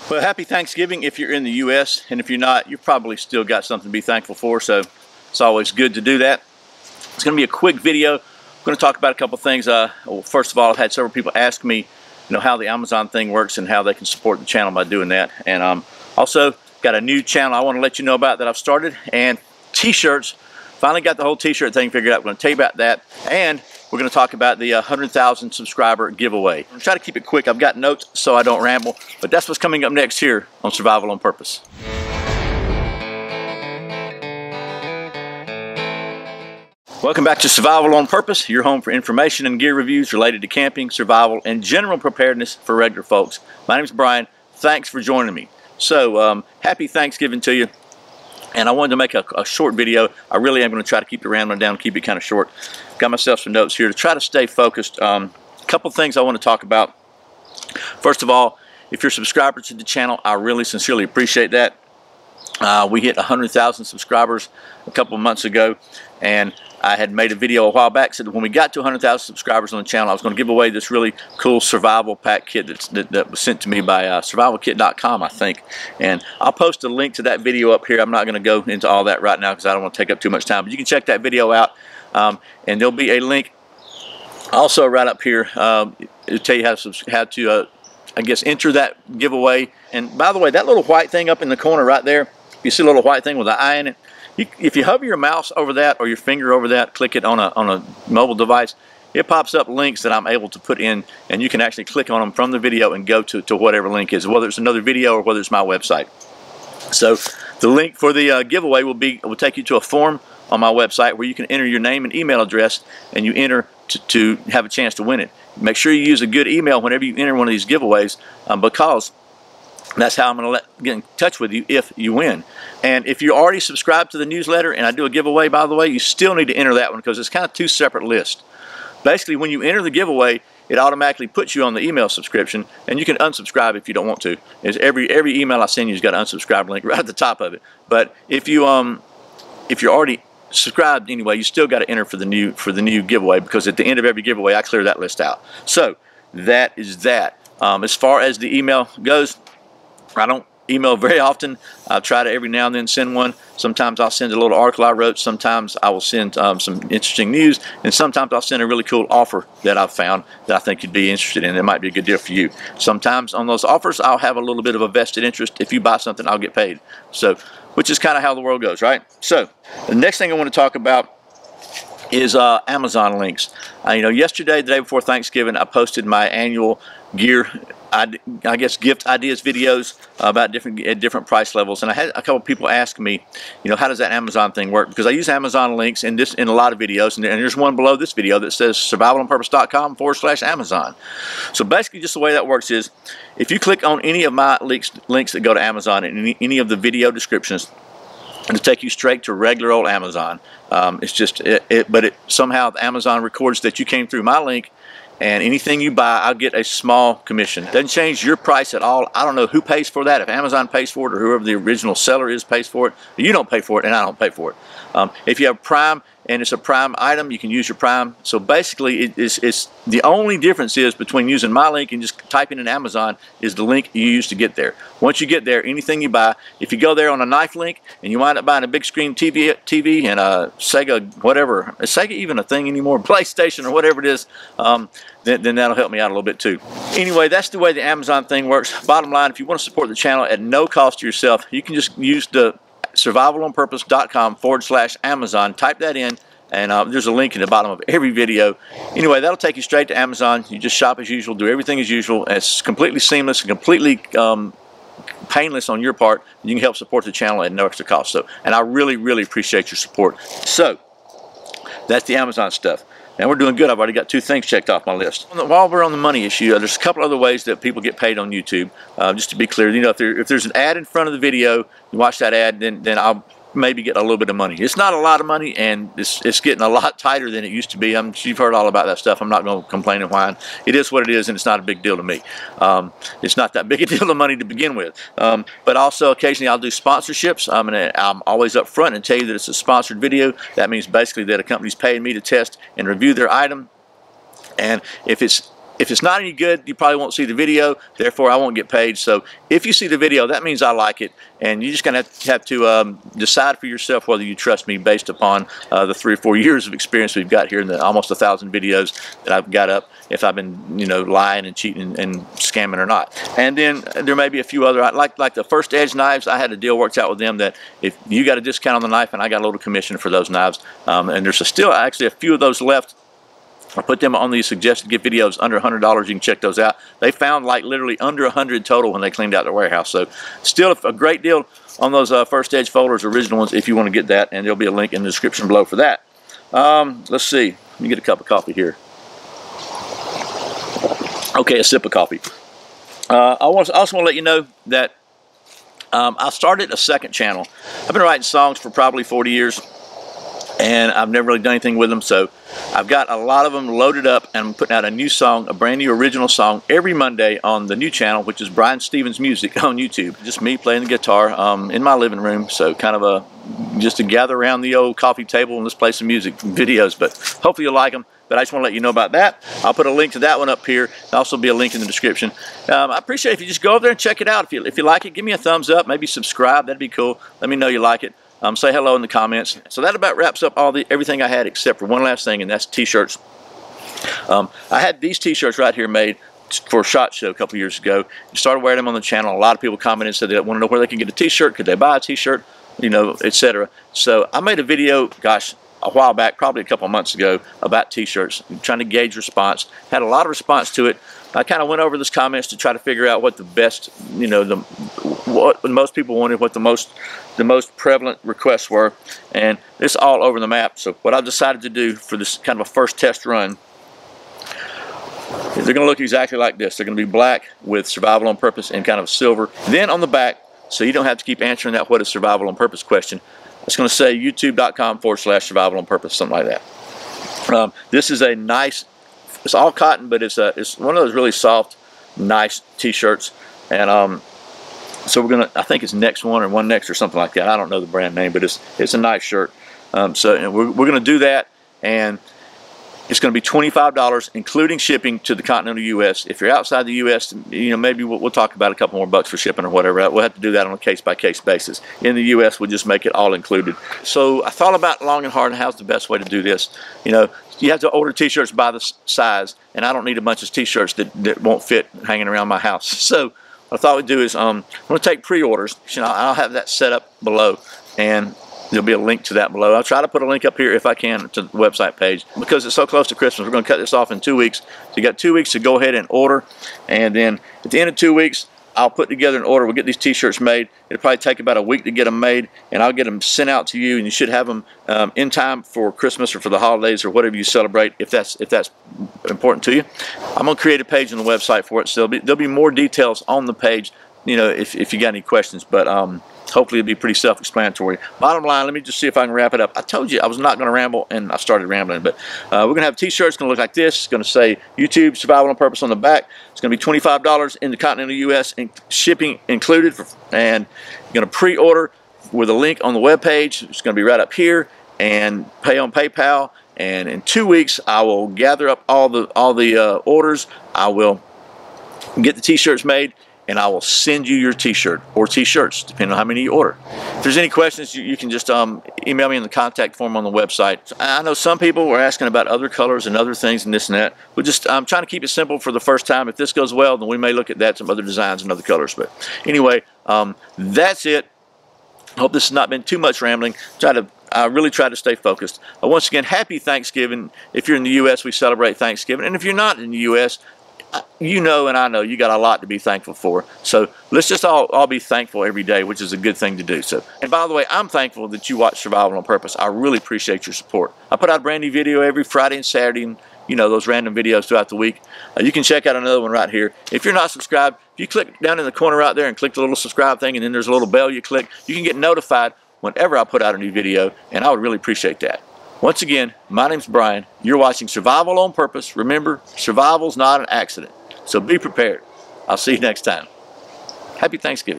Well, happy Thanksgiving if you're in the U.S., and if you're not, you've probably still got something to be thankful for, so it's always good to do that. It's going to be a quick video. I'm going to talk about a couple things. Well, first of all, I've had several people ask me, how the Amazon thing works and how they can support the channel by doing that. And also got a new channel I want to let you know about that I've started, and t-shirts. Finally got the whole t-shirt thing figured out. I'm going to tell you about that, and we're going to talk about the 100,000 subscriber giveaway. I'm going to try to keep it quick. I've got notes so I don't ramble, but that's what's coming up next here on Survival on Purpose. Welcome back to Survival on Purpose, your home for information and gear reviews related to camping, survival, and general preparedness for regular folks. My name is Brian. Thanks for joining me. So, happy Thanksgiving to you. And I wanted to make a short video. I really am going to try to keep the rambling down, keep it kind of short. Got myself some notes here to try to stay focused. A couple things I want to talk about. First of all, if you're subscribers to the channel, I really sincerely appreciate that. We hit 100,000 subscribers a couple of months ago, and I had made a video a while back, said when we got to 100,000 subscribers on the channel, I was going to give away this really cool survival pack kit that was sent to me by survivalkit.com, I think. And I'll post a link to that video up here. I'm not going to go into all that right now because I don't want to take up too much time, but you can check that video out, and there'll be a link also right up here. It'll tell you how to I guess, enter that giveaway. And by the way, that little white thing up in the corner right there, you see a little white thing with an eye in it? If you hover your mouse over that or your finger over that, click it on a mobile device, it pops up links that I'm able to put in, and you can actually click on them from the video and go to whatever link is, whether it's another video or whether it's my website. So the link for the giveaway will take you to a form on my website where you can enter your name and email address, and you enter to have a chance to win it. Make sure you use a good email whenever you enter one of these giveaways, because that's how I'm going to get in touch with you if you win. And if you're already subscribed to the newsletter and I do a giveaway, by the way, you still need to enter that one because it's kind of two separate lists. Basically, when you enter the giveaway, it automatically puts you on the email subscription, and you can unsubscribe if you don't want to. Every email I send you has got an unsubscribe link right at the top of it. But if you're already subscribed anyway, you still got to enter for the new giveaway, because at the end of every giveaway I clear that list out. So that is that. As far as the email goes, I don't email very often. I try to every now and then send one. Sometimes I'll send a little article I wrote. Sometimes I will send some interesting news, and sometimes I'll send a really cool offer that I've found that I think you'd be interested in. It might be a good deal for you. Sometimes on those offers I'll have a little bit of a vested interest. If you buy something, I'll get paid. So, which is kind of how the world goes, right? So the next thing I want to talk about is Amazon links. Yesterday, the day before Thanksgiving, I posted my annual gear, I guess, gift ideas videos about different price levels, and I had a couple people ask me, how does that Amazon thing work? Because I use Amazon links in a lot of videos, and there's one below this video that says survivalonpurpose.com/Amazon. So basically, just the way that works is, if you click on any of my links that go to Amazon in any of the video descriptions, it'll take you straight to regular old Amazon. It's just but somehow Amazon records that you came through my link, and anything you buy, I'll get a small commission. It doesn't change your price at all. I don't know who pays for that. If Amazon pays for it or whoever the original seller is pays for it, you don't pay for it and I don't pay for it. If you have Prime and it's a Prime item, you can use your Prime. So basically, it's the only difference is between using my link and just typing in Amazon is the link you use to get there. Once you get there, anything you buy, if you go there on a knife link and you wind up buying a big screen TV and a Sega, whatever, is Sega even a thing anymore? PlayStation or whatever it is, then that'll help me out a little bit too. Anyway, that's the way the Amazon thing works. Bottom line, if you want to support the channel at no cost to yourself, you can just use the survivalonpurpose.com/Amazon. Type that in, and there's a link in the bottom of every video. Anyway, that'll take you straight to Amazon. You just shop as usual, do everything as usual. It's completely seamless and completely painless on your part. You can help support the channel at no extra cost. So, and I really, really appreciate your support. So, that's the Amazon stuff. And we're doing good. I've already got 2 things checked off my list. While we're on the money issue, there's a couple other ways that people get paid on YouTube. Just to be clear, if there's an ad in front of the video, you watch that ad, then I'll maybe get a little bit of money. It's not a lot of money, and it's getting a lot tighter than it used to be. You've heard all about that stuff. I'm not going to complain and whine. It is what it is, and it's not a big deal to me. It's not that big a deal of money to begin with. But also, occasionally, I'll do sponsorships. I'm always up front and tell you that it's a sponsored video. That means basically that a company's paying me to test and review their item. And if it's if it's not any good, you probably won't see the video, therefore I won't get paid. So if you see the video, that means I like it, and you're just going to have to decide for yourself whether you trust me based upon the 3 or 4 years of experience we've got here in the almost 1,000 videos that I've got up, if I've been, you know, lying and cheating and scamming or not. And then there may be a few other, like the First Edge knives, I had a deal worked out with them that if you got a discount on the knife, and I got a little commission for those knives, and there's still actually a few of those left. I put them on these suggested gift videos under $100. You can check those out. They found like literally under 100 total when they cleaned out their warehouse. So still a great deal on those First Edge folders, original ones, if you want to get that. And there'll be a link in the description below for that. Let's see. Let me get a cup of coffee here. Okay, a sip of coffee. I also want to let you know that I started a second channel. I've been writing songs for probably 40 years. And I've never really done anything with them, so I've got a lot of them loaded up, and I'm putting out a new song, a brand new original song, every Monday on the new channel, which is Bryan Stevens Music on YouTube. Just me playing the guitar in my living room, so kind of just to gather around the old coffee table and let's play some music videos. But hopefully you'll like them. But I just want to let you know about that. I'll put a link to that one up here. There'll also be a link in the description. I appreciate it if you just go over there and check it out. If you like it, give me a thumbs up, maybe subscribe. That'd be cool. Let me know you like it. Say hello in the comments. So that about wraps up everything I had, except for one last thing, and that's t-shirts. I had these t-shirts right here made for a SHOT Show a couple years ago. Started wearing them on the channel. A lot of people commented and said they want to know where they can get a t-shirt, could they buy a t-shirt, you know, etc. So I made a video, gosh, a while back, probably a couple months ago, about t-shirts, trying to gauge response. Had a lot of response to it. I kind of went over those comments to try to figure out what the best, you know, what most people wanted, what the most prevalent requests were, and it's all over the map. So what I've decided to do for this kind of a first test run, they're going to look exactly like this. They're going to be black with Survival on Purpose and kind of silver. Then on the back, so you don't have to keep answering that what is Survival on Purpose question, it's going to say youtube.com/Survival on Purpose, something like that. This is a nice, it's all cotton, but it's one of those really soft, nice t-shirts. And so we're gonna, I think it's Next One or One Next or something like that. I don't know the brand name, but it's a nice shirt. So we're gonna do that, and it's going to be $25, including shipping to the continental U.S. If you're outside the U.S., you know, maybe we'll talk about a couple more bucks for shipping or whatever. We'll have to do that on a case-by-case basis. In the U.S., we'll just make it all included. So I thought about long and hard, how's the best way to do this. You know, you have to order t-shirts by the size, and I don't need a bunch of t-shirts that won't fit hanging around my house. So what I thought we'd do is I'm going to take pre-orders. You know, I'll have that set up below, and there'll be a link to that below. I'll try to put a link up here if I can to the website page. Because it's so close to Christmas, we're going to cut this off in 2 weeks. So you got 2 weeks to go ahead and order. And then at the end of 2 weeks, I'll put together an order. We'll get these t-shirts made. It'll probably take about a week to get them made. And I'll get them sent out to you. And you should have them in time for Christmas or for the holidays or whatever you celebrate, if that's important to you. I'm going to create a page on the website for it. So there'll be more details on the page, you know, if you got any questions. But hopefully it'll be pretty self-explanatory. Bottom line, let me just see if I can wrap it up. I told you I was not going to ramble, and I started rambling. But we're going to have t-shirts going to look like this. It's going to say YouTube Survival on Purpose on the back. It's going to be $25 in the continental U.S. and shipping included. And you're going to pre-order with a link on the web page. It's going to be right up here, and pay on PayPal. And in 2 weeks, I will gather up all the orders. I will get the t-shirts made, and I will send you your t-shirt or t-shirts, depending on how many you order. If there's any questions, you can just email me in the contact form on the website. I know some people were asking about other colors and other things and this and that. I'm trying to keep it simple for the first time. If this goes well, then we may look at that, some other designs and other colors. But anyway, that's it. I hope this has not been too much rambling. I really try to stay focused. Once again, happy Thanksgiving. If you're in the U.S., we celebrate Thanksgiving. And if you're not in the U.S., you know and I know you got a lot to be thankful for. So let's just all be thankful every day, which is a good thing to do. So, and by the way, I'm thankful that you watch Survival on Purpose. I really appreciate your support. I put out a brand new video every Friday and Saturday, and you know, those random videos throughout the week. You can check out another one right here. If you're not subscribed, if you click down in the corner right there and click the little subscribe thing, and then there's a little bell you click, you can get notified whenever I put out a new video, and I would really appreciate that. Once again, my name's Brian. You're watching Survival on Purpose. Remember, survival's not an accident. So be prepared. I'll see you next time. Happy Thanksgiving.